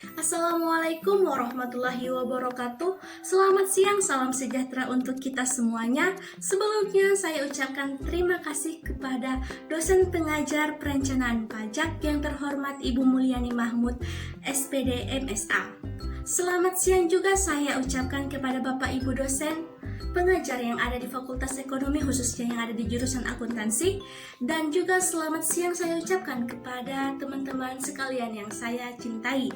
Assalamualaikum warahmatullahi wabarakatuh. Selamat siang, salam sejahtera untuk kita semuanya. Sebelumnya saya ucapkan terima kasih kepada dosen pengajar perencanaan pajak yang terhormat Ibu Mulyani Mahmud, SPD MSA. Selamat siang juga saya ucapkan kepada Bapak Ibu dosen pengajar yang ada di Fakultas Ekonomi, khususnya yang ada di jurusan akuntansi, dan juga selamat siang saya ucapkan kepada teman-teman sekalian yang saya cintai.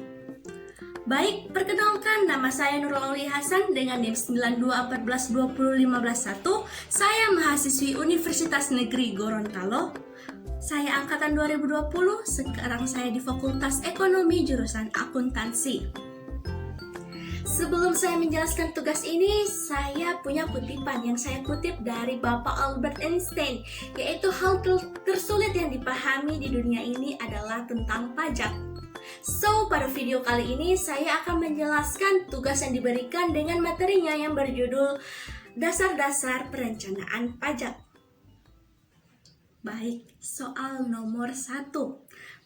Baik, perkenalkan nama saya Nurul Aulia Hasan dengan NIM 9214201511. Saya mahasiswi Universitas Negeri Gorontalo. Saya angkatan 2020, sekarang saya di Fakultas Ekonomi jurusan akuntansi. Sebelum saya menjelaskan tugas ini, saya punya kutipan yang saya kutip dari Bapak Albert Einstein, yaitu hal tersulit yang dipahami di dunia ini adalah tentang pajak. So, pada video kali ini saya akan menjelaskan tugas yang diberikan dengan materinya yang berjudul Dasar-Dasar Perencanaan Pajak. Baik, soal nomor 1.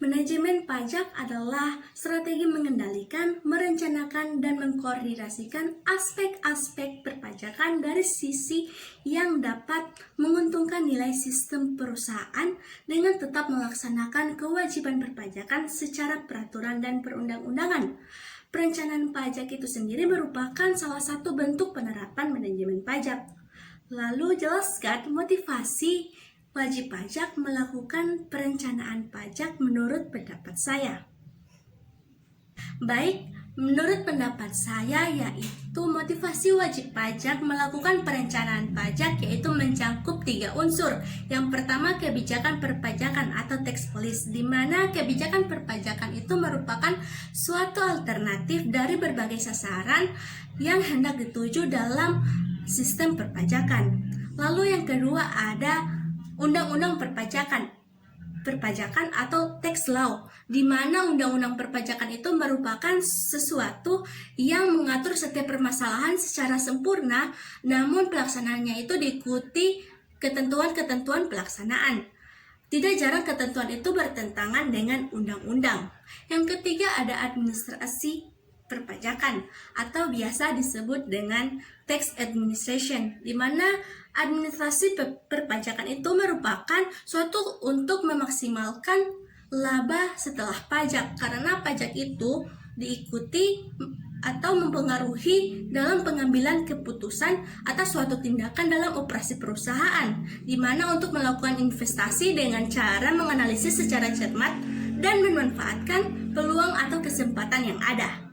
Manajemen pajak adalah strategi mengendalikan, merencanakan, dan mengkoordinasikan aspek-aspek perpajakan dari sisi yang dapat menguntungkan nilai sistem perusahaan dengan tetap melaksanakan kewajiban perpajakan secara peraturan dan perundang-undangan. Perencanaan pajak itu sendiri merupakan salah satu bentuk penerapan manajemen pajak. Lalu jelaskan motivasi wajib pajak melakukan perencanaan pajak menurut pendapat saya. Baik, menurut pendapat saya yaitu motivasi wajib pajak melakukan perencanaan pajak yaitu mencakup 3 unsur. Yang pertama, kebijakan perpajakan atau tax policy, di mana kebijakan perpajakan itu merupakan suatu alternatif dari berbagai sasaran yang hendak dituju dalam sistem perpajakan. Lalu yang kedua ada Undang-Undang perpajakan atau tax law, di mana undang-undang perpajakan itu merupakan sesuatu yang mengatur setiap permasalahan secara sempurna, namun pelaksanaannya itu diikuti ketentuan-ketentuan pelaksanaan. Tidak jarang ketentuan itu bertentangan dengan undang-undang. Yang ketiga ada administrasi perpajakan atau biasa disebut dengan tax administration, di mana administrasi perpajakan itu merupakan suatu untuk memaksimalkan laba setelah pajak, karena pajak itu diikuti atau mempengaruhi dalam pengambilan keputusan atas suatu tindakan dalam operasi perusahaan, di mana untuk melakukan investasi dengan cara menganalisis secara cermat dan memanfaatkan peluang atau kesempatan yang ada.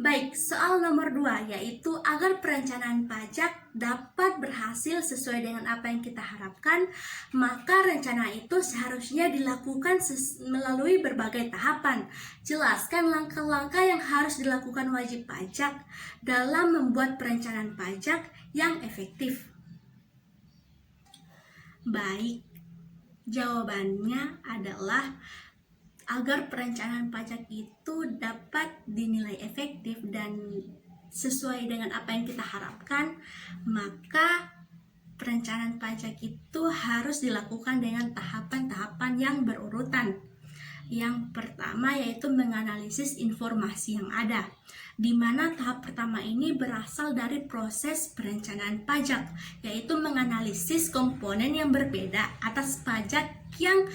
Baik, soal nomor 2 yaitu agar perencanaan pajak dapat berhasil sesuai dengan apa yang kita harapkan, maka rencana itu seharusnya dilakukan melalui berbagai tahapan. Jelaskan langkah-langkah yang harus dilakukan wajib pajak dalam membuat perencanaan pajak yang efektif. Baik, jawabannya adalah agar perencanaan pajak itu dapat dinilai efektif dan sesuai dengan apa yang kita harapkan, maka perencanaan pajak itu harus dilakukan dengan tahapan-tahapan yang berurutan. Yang pertama yaitu menganalisis informasi yang ada, di mana tahap pertama ini berasal dari proses perencanaan pajak, yaitu menganalisis komponen yang berbeda atas pajak yang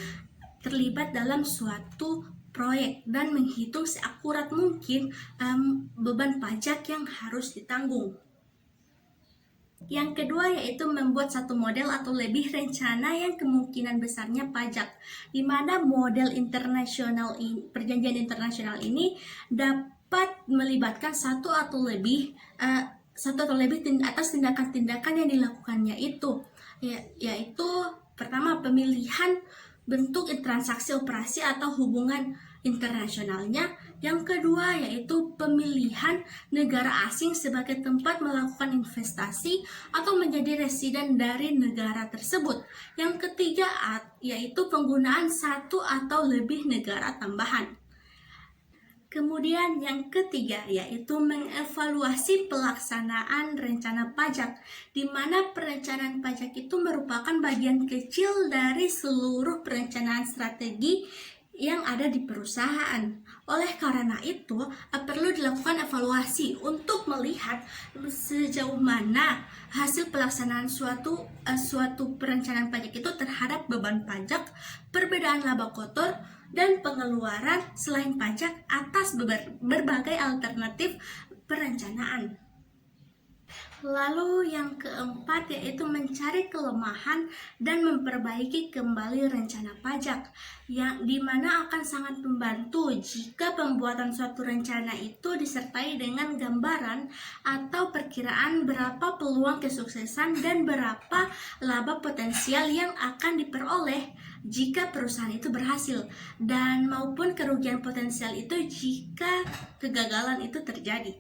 terlibat dalam suatu proyek dan menghitung seakurat mungkin beban pajak yang harus ditanggung. Yang kedua yaitu membuat satu model atau lebih rencana yang kemungkinan besarnya pajak, di mana model internasional perjanjian internasional ini dapat melibatkan satu atau lebih atas tindakan-tindakan yang dilakukannya itu, yaitu pertama pemilihan bentuk transaksi operasi atau hubungan internasionalnya. Yang kedua yaitu pemilihan negara asing sebagai tempat melakukan investasi atau menjadi residen dari negara tersebut. Yang ketiga yaitu penggunaan satu atau lebih negara tambahan. Kemudian yang ketiga yaitu mengevaluasi pelaksanaan rencana pajak, di mana perencanaan pajak itu merupakan bagian kecil dari seluruh perencanaan strategi yang ada di perusahaan. Oleh karena itu, perlu dilakukan evaluasi untuk melihat sejauh mana hasil pelaksanaan suatu perencanaan pajak itu terhadap beban pajak, perbedaan laba kotor, dan pengeluaran selain pajak atas berbagai alternatif perencanaan. Lalu yang keempat yaitu mencari kelemahan dan memperbaiki kembali rencana pajak, yang dimana akan sangat membantu jika pembuatan suatu rencana itu disertai dengan gambaran atau perkiraan berapa peluang kesuksesan dan berapa laba potensial yang akan diperoleh jika perusahaan itu berhasil, dan maupun kerugian potensial itu jika kegagalan itu terjadi.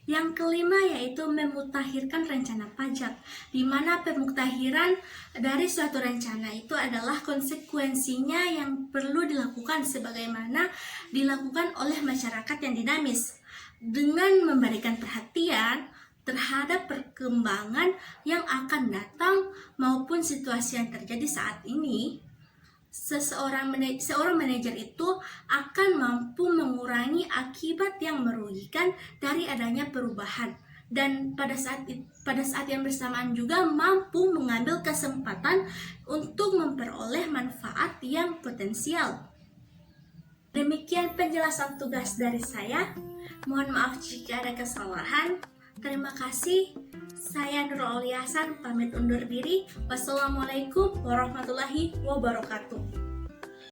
Yang kelima yaitu memutakhirkan rencana pajak, di mana pemuktahiran dari suatu rencana itu adalah konsekuensinya yang perlu dilakukan sebagaimana dilakukan oleh masyarakat yang dinamis, dengan memberikan perhatian terhadap perkembangan yang akan datang maupun situasi yang terjadi saat ini. Seorang manajer itu akan mampu mengurangi akibat yang merugikan dari adanya perubahan, dan pada saat yang bersamaan juga mampu mengambil kesempatan untuk memperoleh manfaat yang potensial. Demikian penjelasan tugas dari saya. Mohon maaf jika ada kesalahan. Terima kasih. Saya Nurul Aulia Hasan pamit undur diri. Wassalamualaikum warahmatullahi wabarakatuh.